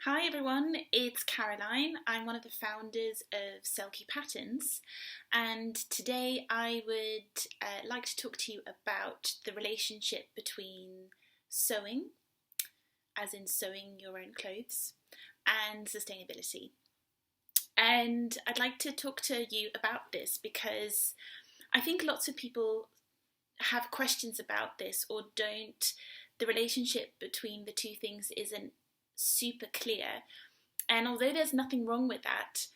Hi everyone, it's Caroline. I'm one of the founders of Selkie Patterns, and today I would like to talk to you about the relationship between sewing, as in sewing your own clothes, and sustainability. And I'd like to talk to you about this because I think lots of people have questions about this or don't. The relationship between the two things isn't super clear. And although there's nothing wrong with that,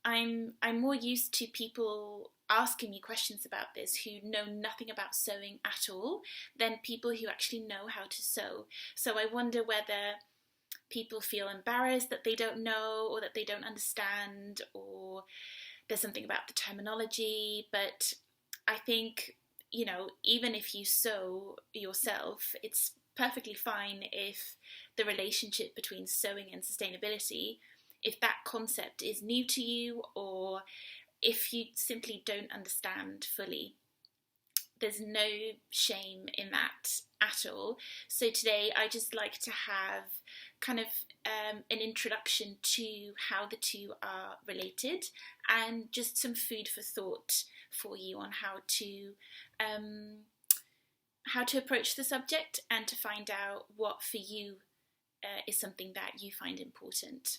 I'm more used to people asking me questions about this who know nothing about sewing at all than people who actually know how to sew. So I wonder whether people feel embarrassed that they don't know or that they don't understand, or there's something about the terminology. But I think, even if you sew yourself, it's perfectly fine if the relationship between sewing and sustainability, if that concept is new to you, or if you simply don't understand fully. There's no shame in that at all. So today I just like to have kind of an introduction to how the two are related, and just some food for thought for you on how to approach the subject and to find out what for you is something that you find important.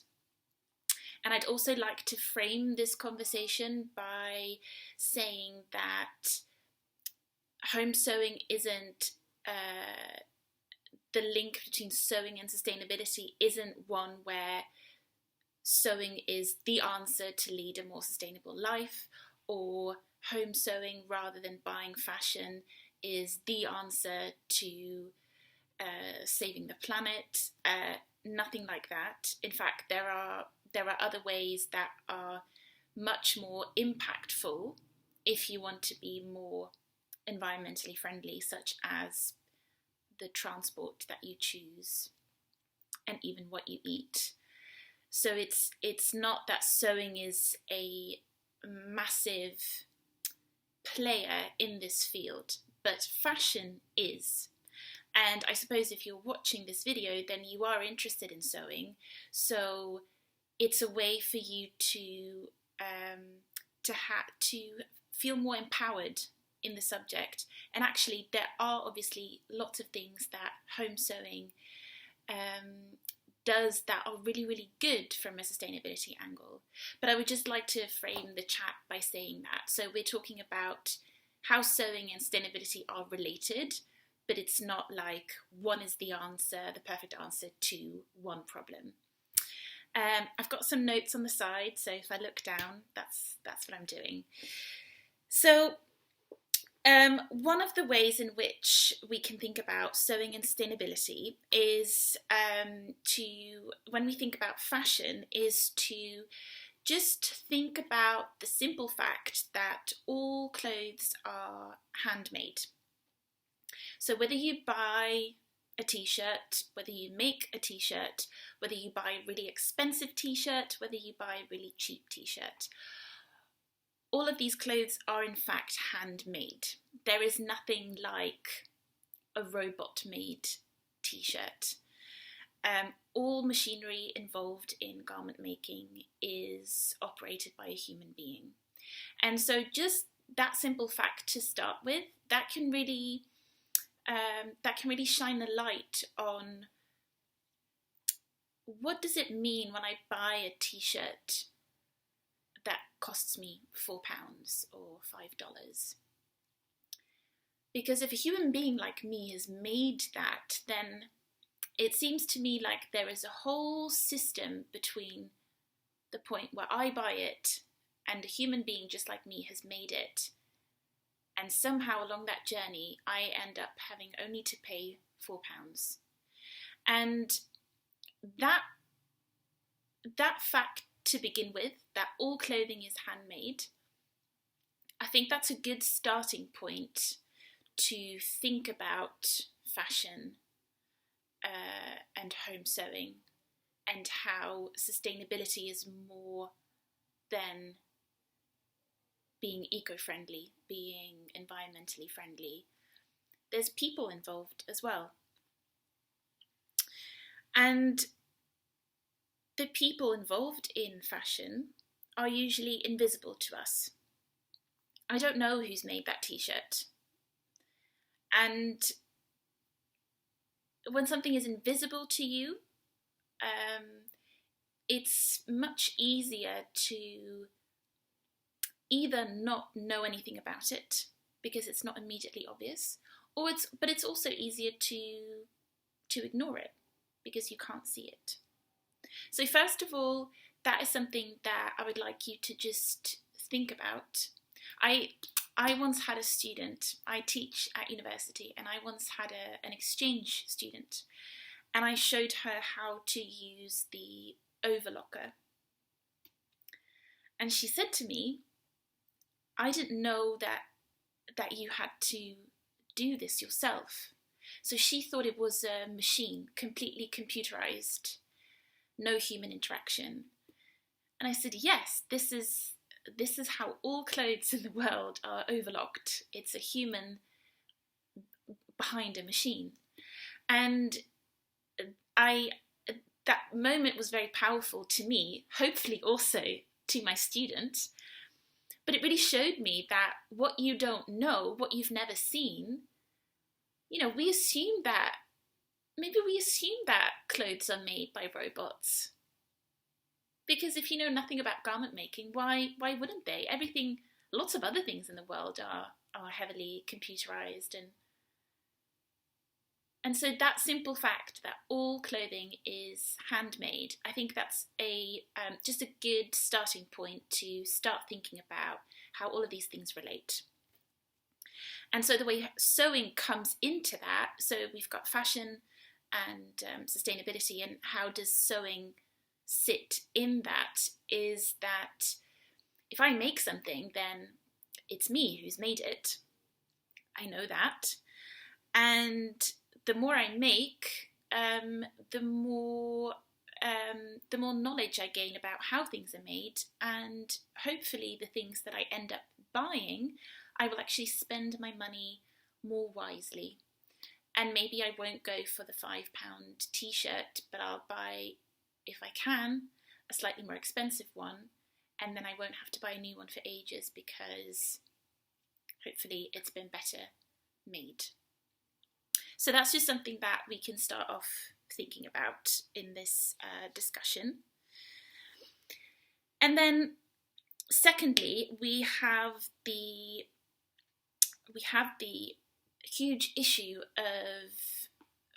And I'd also like to frame this conversation by saying that home sewing isn't the link between sewing and sustainability isn't one where sewing is the answer to lead a more sustainable life, or home sewing rather than buying fashion is the answer to saving the planet. Nothing like that. In fact, there are other ways that are much more impactful if you want to be more environmentally friendly, such as the transport that you choose and even what you eat. So it's not that sewing is a massive player in this field, but fashion is. And I suppose if you're watching this video, then you are interested in sewing. So it's a way for you to feel more empowered in the subject. And actually, there are obviously lots of things that home sewing does that are really, really good from a sustainability angle. But I would just like to frame the chat by saying that. So we're talking about how sewing and sustainability are related, but it's not like one is the answer, the perfect answer to one problem. I've got some notes on the side, so if I look down, that's what I'm doing. So one of the ways in which we can think about sewing and sustainability is when we think about fashion, is to just think about the simple fact that all clothes are handmade. So whether you buy a t-shirt, whether you make a t-shirt, whether you buy a really expensive t-shirt, whether you buy a really cheap t-shirt, all of these clothes are in fact handmade. There is nothing like a robot-made t-shirt. All machinery involved in garment making is operated by a human being. And so just that simple fact to start with, that can really shine a light on what does it mean when I buy a t-shirt that costs me £4 or $5. Because if a human being like me has made that, then it seems to me like there is a whole system between the point where I buy it and a human being just like me has made it. And somehow along that journey, I end up having only to pay £4. And that fact to begin with, that all clothing is handmade, I think that's a good starting point to think about fashion and home sewing, and how sustainability is more than being eco-friendly, being environmentally friendly. There's people involved as well. And the people involved in fashion are usually invisible to us. I don't know who's made that t-shirt. And when something is invisible to you, it's much easier to either not know anything about it because it's not immediately obvious, but it's also easier to ignore it because you can't see it. So first of all, that is something that I would like you to just think about. I once had a student, I teach at university, and I once had an exchange student, and I showed her how to use the overlocker. And she said to me, I didn't know that you had to do this yourself. So she thought it was a machine, completely computerized, no human interaction. And I said, yes, this is how all clothes in the world are overlocked. It's a human behind a machine. And that moment was very powerful to me, hopefully also to my student. But it really showed me that what you don't know, what you've never seen, we assume that clothes are made by robots. Because if you know nothing about garment making, why wouldn't they? Lots of other things in the world are heavily computerized, and so that simple fact that all clothing is handmade, I think that's just a good starting point to start thinking about how all of these things relate. And so the way sewing comes into that, so we've got fashion and sustainability, and how does sewing sit in that, is that if I make something, then it's me who's made it. I know that. And the more I make, the more knowledge I gain about how things are made, and hopefully the things that I end up buying, I will actually spend my money more wisely. And maybe I won't go for the £5 t-shirt, but I'll buy, if I can, a slightly more expensive one, and then I won't have to buy a new one for ages because hopefully it's been better made. So that's just something that we can start off thinking about in this discussion. And then secondly, we have the huge issue of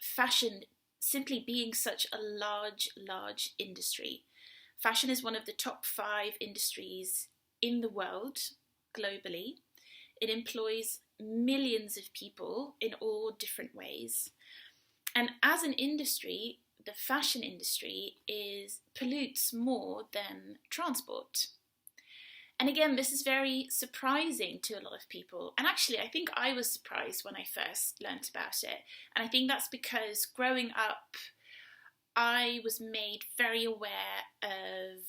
fashion simply being such a large industry. Fashion is one of the top 5 industries in the world globally. It employs millions of people in all different ways. And as an industry, the fashion industry pollutes more than transport. And again, this is very surprising to a lot of people. And actually, I think I was surprised when I first learnt about it. And I think that's because growing up, I was made very aware of,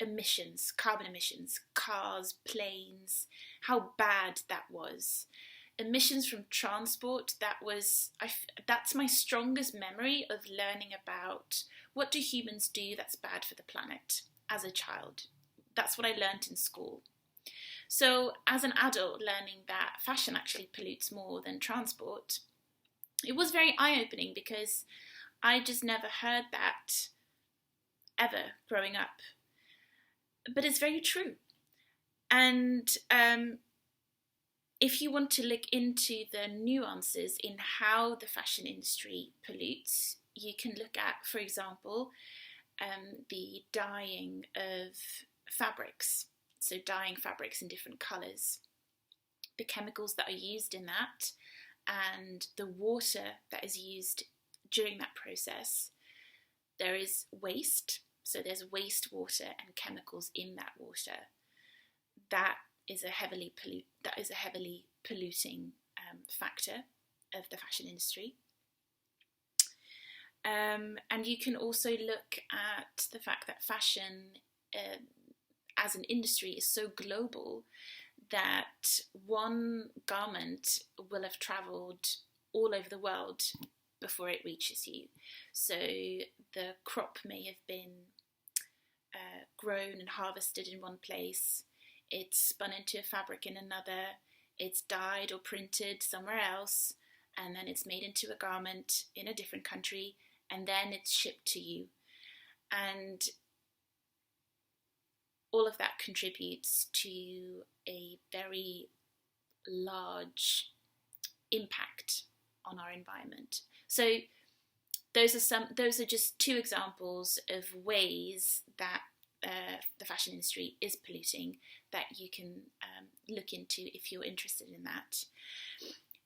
emissions, carbon emissions, cars, planes, how bad that was. Emissions from transport, that's my strongest memory of learning about what do humans do that's bad for the planet as a child. That's what I learnt in school. So as an adult, learning that fashion actually pollutes more than transport, it was very eye-opening because I just never heard that ever growing up. But it's very true. And if you want to look into the nuances in how the fashion industry pollutes, you can look at, for example, the dyeing of fabrics. So dyeing fabrics in different colours, the chemicals that are used in that, and the water that is used during that process. There is waste, so there's wastewater and chemicals in that water. That is a heavily polluting factor of the fashion industry. And you can also look at the fact that fashion as an industry is so global that one garment will have travelled all over the world before it reaches you. So the crop may have been grown and harvested in one place, it's spun into a fabric in another, it's dyed or printed somewhere else, and then it's made into a garment in a different country, and then it's shipped to you. And all of that contributes to a very large impact on our environment. So those are just two examples of ways that the fashion industry is polluting that you can look into if you're interested in that.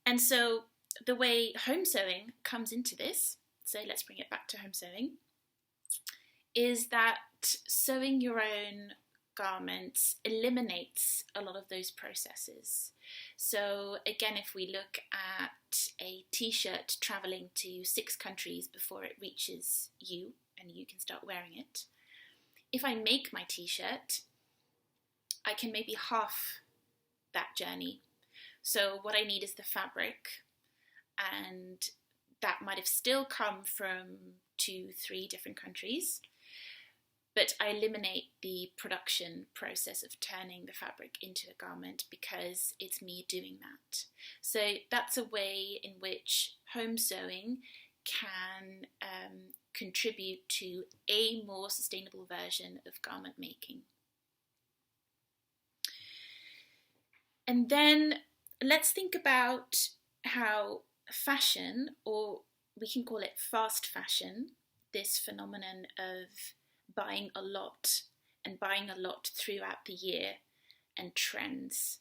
And so the way home sewing comes into this, so let's bring it back to home sewing, is that sewing your own garments eliminates a lot of those processes. So again, if we look at a t-shirt traveling to 6 countries before it reaches you and you can start wearing it, if I make my t-shirt, I can maybe half that journey. So what I need is the fabric, and that might have still come from 2-3 different countries, but I eliminate the production process of turning the fabric into a garment because it's me doing that. So that's a way in which home sewing can contribute to a more sustainable version of garment making. And then let's think about how fashion, or we can call it fast fashion, this phenomenon of buying a lot and buying a lot throughout the year and trends.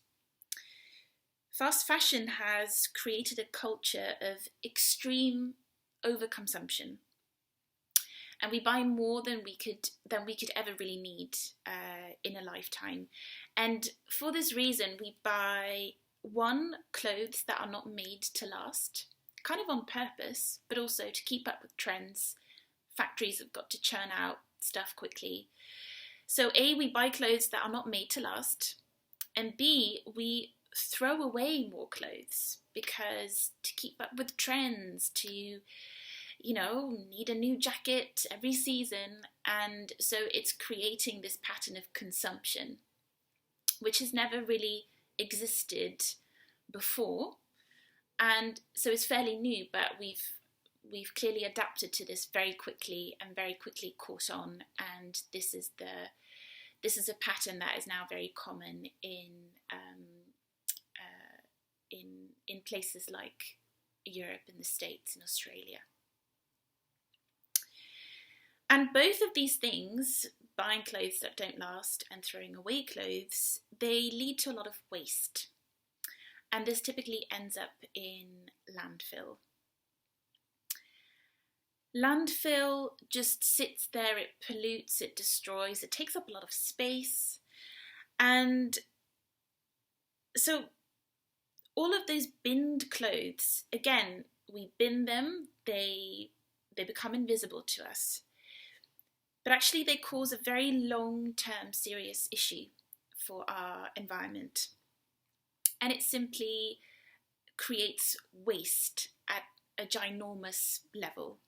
Fast fashion has created a culture of extreme overconsumption, and we buy more than we could ever really need in a lifetime. And for this reason, we buy clothes that are not made to last, kind of on purpose, but also to keep up with trends. Factories have got to churn out stuff quickly. So A, we buy clothes that are not made to last, and B, we throw away more clothes because to keep up with trends, to need a new jacket every season. And so it's creating this pattern of consumption, which has never really existed before. And so it's fairly new, but we've clearly adapted to this very quickly and very quickly caught on. And this is a pattern that is now very common in places like Europe and the States and Australia. And both of these things, buying clothes that don't last and throwing away clothes, they lead to a lot of waste. And this typically ends up in landfill. Landfill just sits there, it pollutes, it destroys, it takes up a lot of space. And so all of those binned clothes, again, we bin them, they become invisible to us. But actually they cause a very long-term serious issue for our environment. And it simply creates waste at a ginormous level.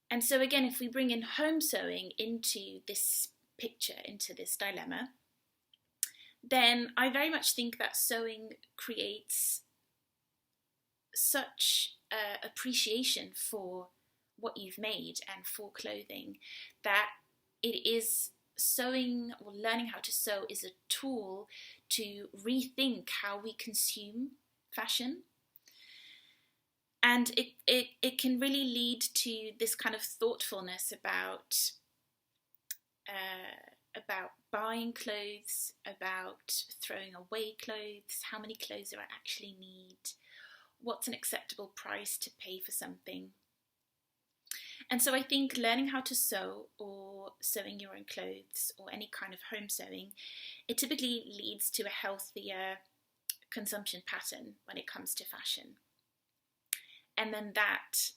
And so again, if we bring in home sewing into this picture, into this dilemma, then I very much think that sewing creates such appreciation for what you've made and for clothing that it is sewing, or learning how to sew, is a tool to rethink how we consume fashion. And it can really lead to this kind of thoughtfulness about buying clothes, about throwing away clothes, how many clothes do I actually need, what's an acceptable price to pay for something. And so I think learning how to sew, or sewing your own clothes, or any kind of home sewing, it typically leads to a healthier consumption pattern when it comes to fashion. And then that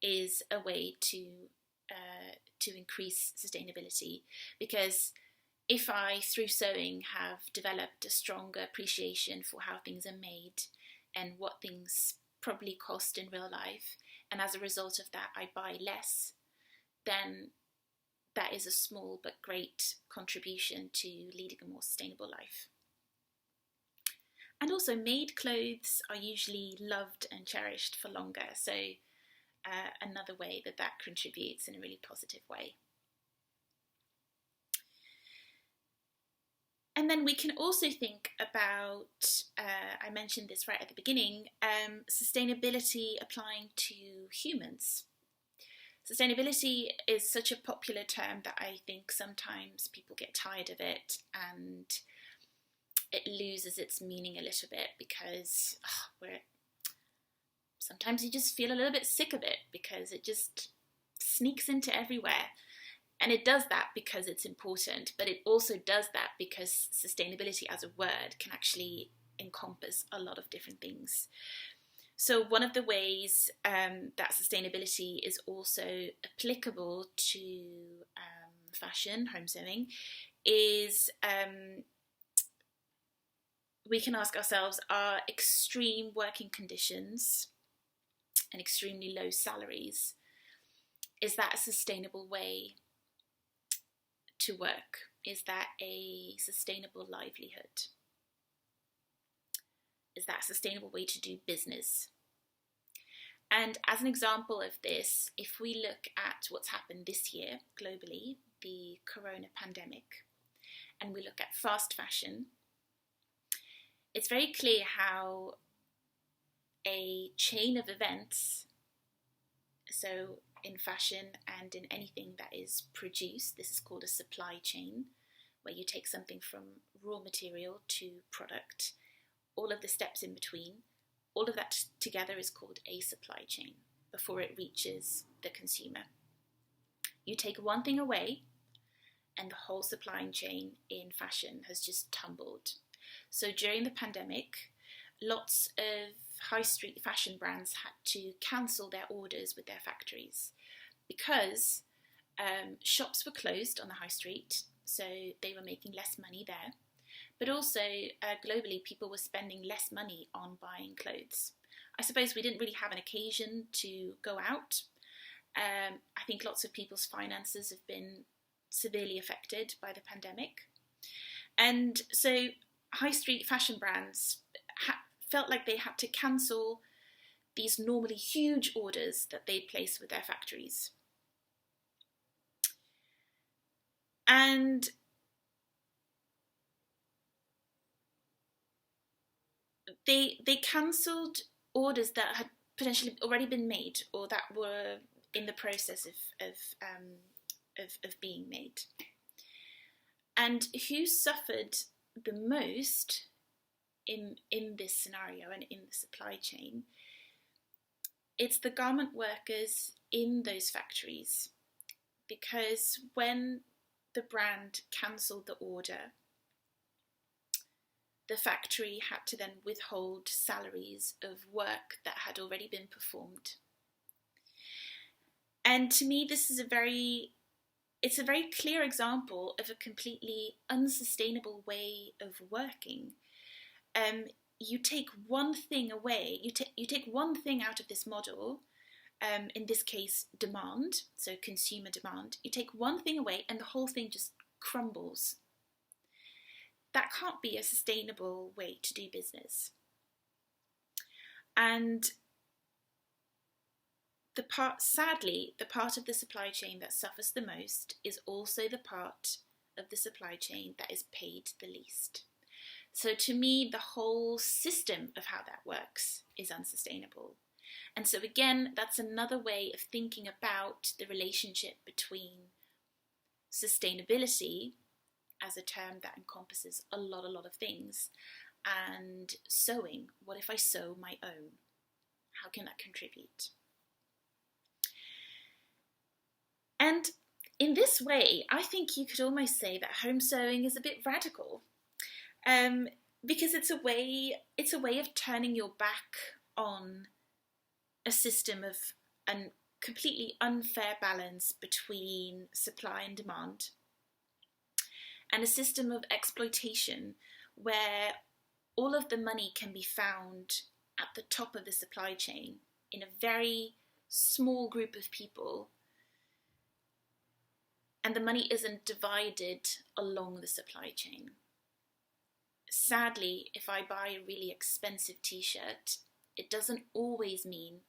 is a way to increase sustainability, because if I, through sewing, have developed a stronger appreciation for how things are made and what things probably cost in real life, and as a result of that I buy less, then that is a small but great contribution to leading a more sustainable life. And also, made clothes are usually loved and cherished for longer, so another way that that contributes in a really positive way. And then we can also think about, I mentioned this right at the beginning, sustainability applying to humans. Sustainability is such a popular term that I think sometimes people get tired of it and it loses its meaning a little bit, because sometimes you just feel a little bit sick of it because it just sneaks into everywhere. And it does that because it's important, but it also does that because sustainability as a word can actually encompass a lot of different things. So one of the ways that sustainability is also applicable to fashion, home sewing, is we can ask ourselves, are extreme working conditions and extremely low salaries, is that a sustainable way to work? Is that a sustainable livelihood? Is that a sustainable way to do business? And as an example of this, if we look at what's happened this year globally, the corona pandemic, and we look at fast fashion, it's very clear how a chain of events, so in fashion and in anything that is produced, this is called a supply chain, where you take something from raw material to product, all of the steps in between, all of that together is called a supply chain before it reaches the consumer. You take one thing away and the whole supply chain in fashion has just tumbled. So during the pandemic, lots of high street fashion brands had to cancel their orders with their factories because shops were closed on the high street, so they were making less money there. But also, globally, people were spending less money on buying clothes. I suppose we didn't really have an occasion to go out. I think lots of people's finances have been severely affected by the pandemic. And so high street fashion brands felt like they had to cancel these normally huge orders that they'd place with their factories. And they cancelled orders that had potentially already been made or that were in the process of being made. And who suffered the most in this scenario and in the supply chain? It's the garment workers in those factories, because when the brand cancelled the order, the factory had to then withhold salaries of work that had already been performed. And to me, this is it's a very clear example of a completely unsustainable way of working. You take one thing away, you take one thing out of this model, in this case demand, so consumer demand, you take one thing away and the whole thing just crumbles. That can't be a sustainable way to do business. And sadly, the part of the supply chain that suffers the most is also the part of the supply chain that is paid the least. So to me, the whole system of how that works is unsustainable. And so again, that's another way of thinking about the relationship between sustainability as a term that encompasses a lot of things, and sewing. What if I sew my own? How can that contribute? And in this way, I think you could almost say that home sewing is a bit radical, because it's a way of turning your back on a system of a completely unfair balance between supply and demand, and a system of exploitation where all of the money can be found at the top of the supply chain in a very small group of people, and the money isn't divided along the supply chain. Sadly, if I buy a really expensive t-shirt, it doesn't always mean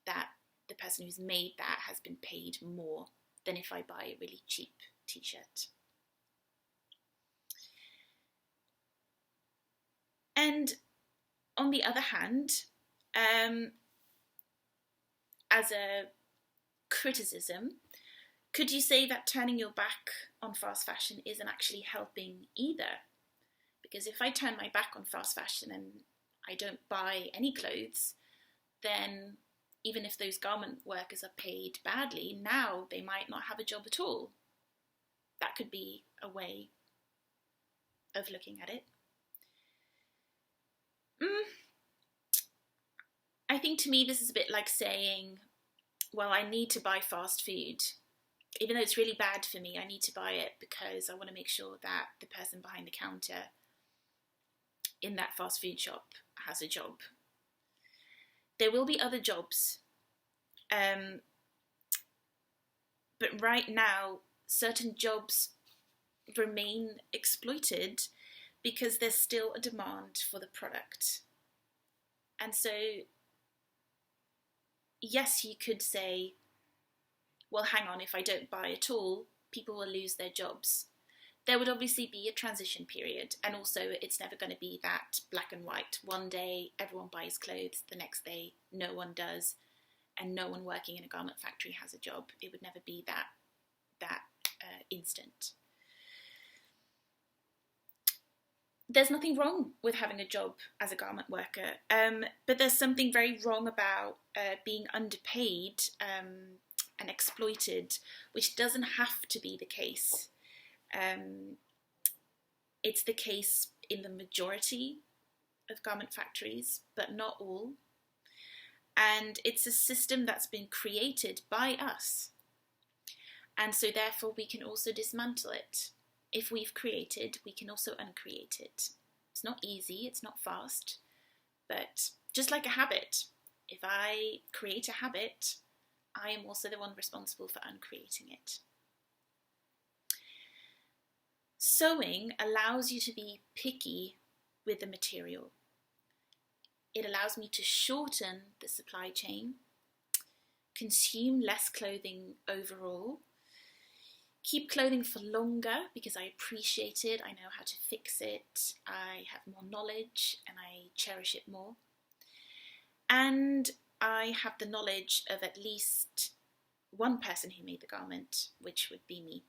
that the person who's made that has been paid more than if I buy a really cheap t-shirt. And on the other hand, as a criticism, could you say that turning your back on fast fashion isn't actually helping either? Because if I turn my back on fast fashion and I don't buy any clothes, then even if those garment workers are paid badly, now they might not have a job at all. That could be a way of looking at it. I think to me this is a bit like saying, well, I need to buy fast food. Even though it's really bad for me, I need to buy it because I want to make sure that the person behind the counter in that fast food shop has a job. There will be other jobs, but right now certain jobs remain exploited because there's still a demand for the product. And so, yes, you could say, well, hang on, if I don't buy at all, people will lose their jobs. There would obviously be a transition period, and also it's never going to be that black and white. One day everyone buys clothes, the next day no one does, and no one working in a garment factory has a job. It would never be that instant. There's nothing wrong with having a job as a garment worker, but there's something very wrong about being underpaid and exploited, which doesn't have to be the case. It's the case in the majority of garment factories, but not all. And it's a system that's been created by us. And so therefore we can also dismantle it. If we've created, we can also uncreate it. It's not easy, it's not fast, but just like a habit, if I create a habit, I am also the one responsible for uncreating it. Sewing allows you to be picky with the material. It allows me to shorten the supply chain, consume less clothing overall, keep clothing for longer because I appreciate it, I know how to fix it, I have more knowledge and I cherish it more. And I have the knowledge of at least one person who made the garment, which would be me.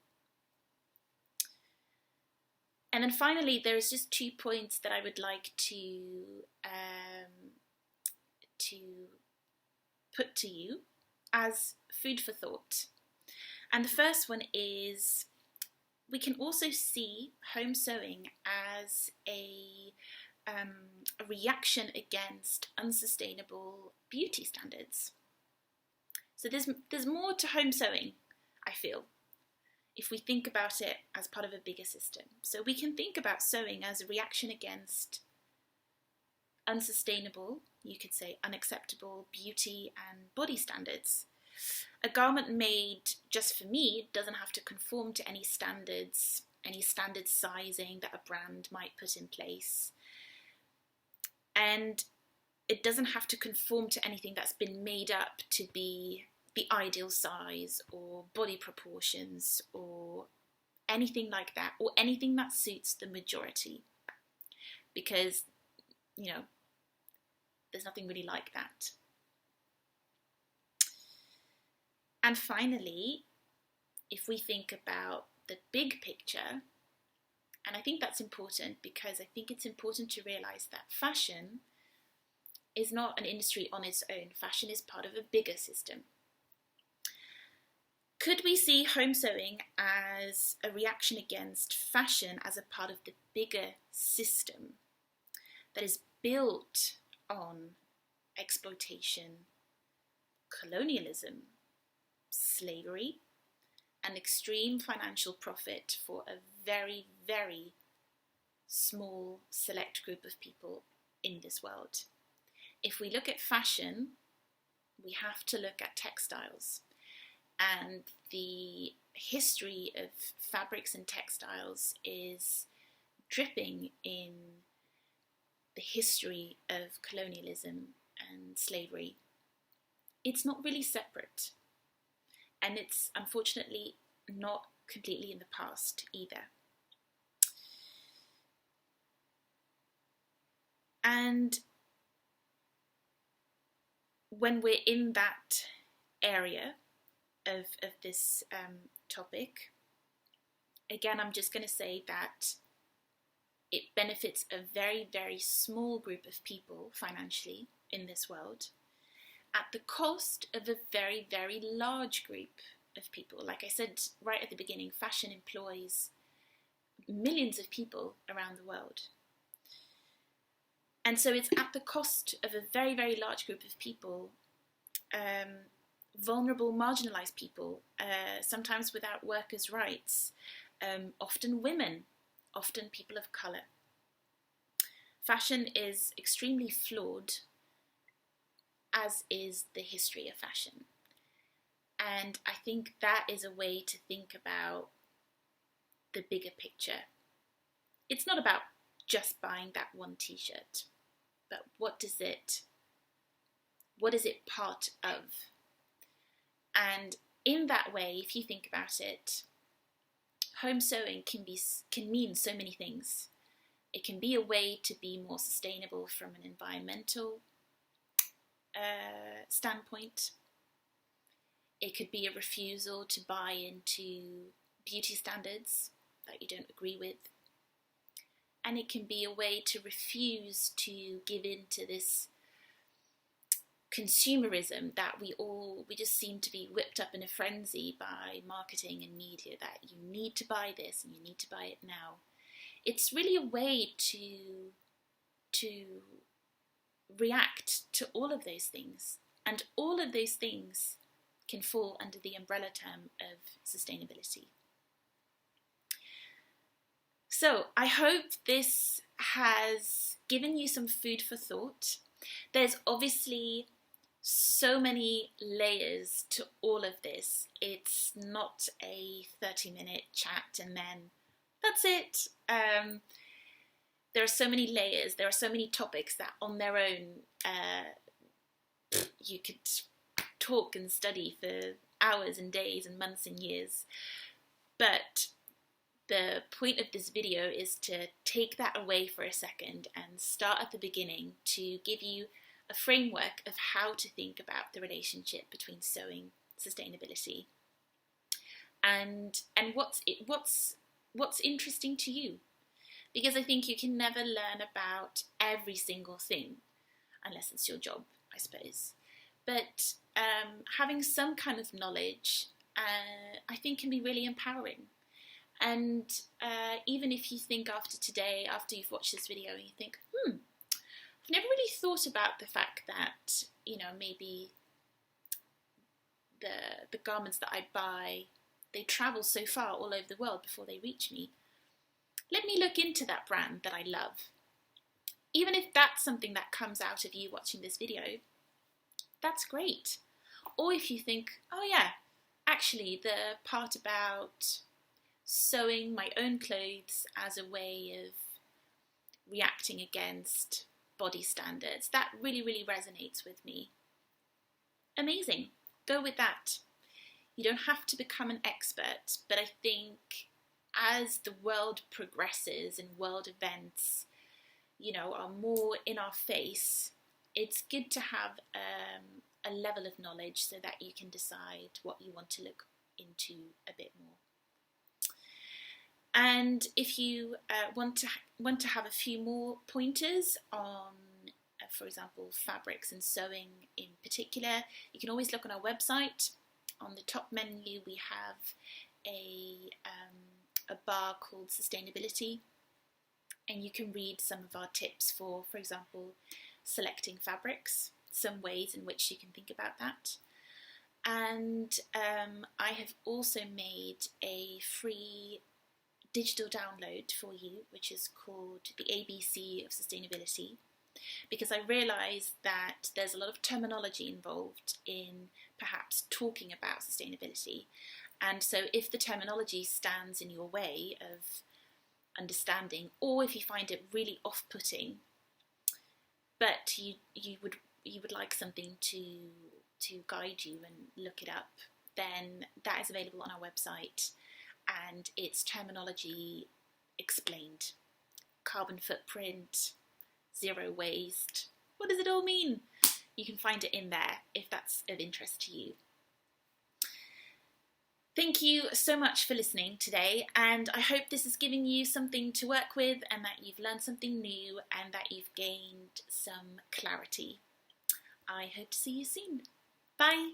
And then finally, there's just 2 points that I would like to put to you as food for thought. And the first one is, we can also see home sewing as a reaction against unsustainable beauty standards. So there's more to home sewing, I feel, if we think about it as part of a bigger system. So we can think about sewing as a reaction against unsustainable, you could say unacceptable beauty and body standards. A garment made just for me doesn't have to conform to any standards, any standard sizing that a brand might put in place. And it doesn't have to conform to anything that's been made up to be the ideal size or body proportions or anything like that, or anything that suits the majority, because, you know, there's nothing really like that. And finally, if we think about the big picture, and I think that's important because I think it's important to realise that fashion is not an industry on its own. Fashion is part of a bigger system. Could we see home sewing as a reaction against fashion as a part of the bigger system that is built on exploitation, colonialism, slavery, and extreme financial profit for a very, very small select group of people in this world? if we look at fashion, we have to look at textiles. And the history of fabrics and textiles is dripping in the history of colonialism and slavery. It's not really separate. And it's unfortunately not completely in the past either. And when we're in that area of this topic, again, I'm just going to say that it benefits a very, very small group of people financially in this world at the cost of a very, very large group of people. Like I said right at the beginning, fashion employs millions of people around the world. And so it's at the cost of a very, very large group of people, vulnerable, marginalised people, sometimes without workers' rights, often women, often people of colour. Fashion is extremely flawed, as is the history of fashion. And I think that is a way to think about the bigger picture. It's not about just buying that one t-shirt, but what is it part of? And in that way, if you think about it, home sewing can mean so many things. It can be a way to be more sustainable from an environmental standpoint. It could be a refusal to buy into beauty standards that you don't agree with. And it can be a way to refuse to give in to this consumerism that we just seem to be whipped up in a frenzy by marketing and media, that you need to buy this and you need to buy it now. It's really a way to react to all of those things, and all of those things can fall under the umbrella term of sustainability. So I hope this has given you some food for thought. There's obviously so many layers to all of this. It's not a 30-minute chat and then that's it. There are so many layers, there are so many topics that on their own you could talk and study for hours and days and months and years. But the point of this video is to take that away for a second and start at the beginning to give you a framework of how to think about the relationship between sewing, sustainability, and what's interesting to you. Because I think you can never learn about every single thing, unless it's your job, I suppose. But having some kind of knowledge, I think can be really empowering. And even if you think after today, after you've watched this video, and you think, I've never really thought about the fact that, maybe the garments that I buy, they travel so far all over the world before they reach me. Let me look into that brand that I love. Even if that's something that comes out of you watching this video, that's great. Or if you think, oh yeah, actually the part about sewing my own clothes as a way of reacting against body standards, that really, really resonates with me. Amazing. Go with that. You don't have to become an expert, but I think as the world progresses and world events, are more in our face, it's good to have a level of knowledge so that you can decide what you want to look into a bit more. And if you want to have a few more pointers on, for example, fabrics and sewing in particular, you can always look on our website. On the top menu, we have a bar called Sustainability, and you can read some of our tips for example, selecting fabrics, some ways in which you can think about that. And I have also made a free digital download for you, which is called the ABC of Sustainability. because I realise that there's a lot of terminology involved in perhaps talking about sustainability. And so if the terminology stands in your way of understanding, or if you find it really off-putting, but you would like something to guide you and look it up, then that is available on our website, and it's terminology explained. Carbon footprint, zero waste. What does it all mean? You can find it in there if that's of interest to you. Thank you so much for listening today, and I hope this is giving you something to work with and that you've learned something new and that you've gained some clarity. I hope to see you soon. Bye!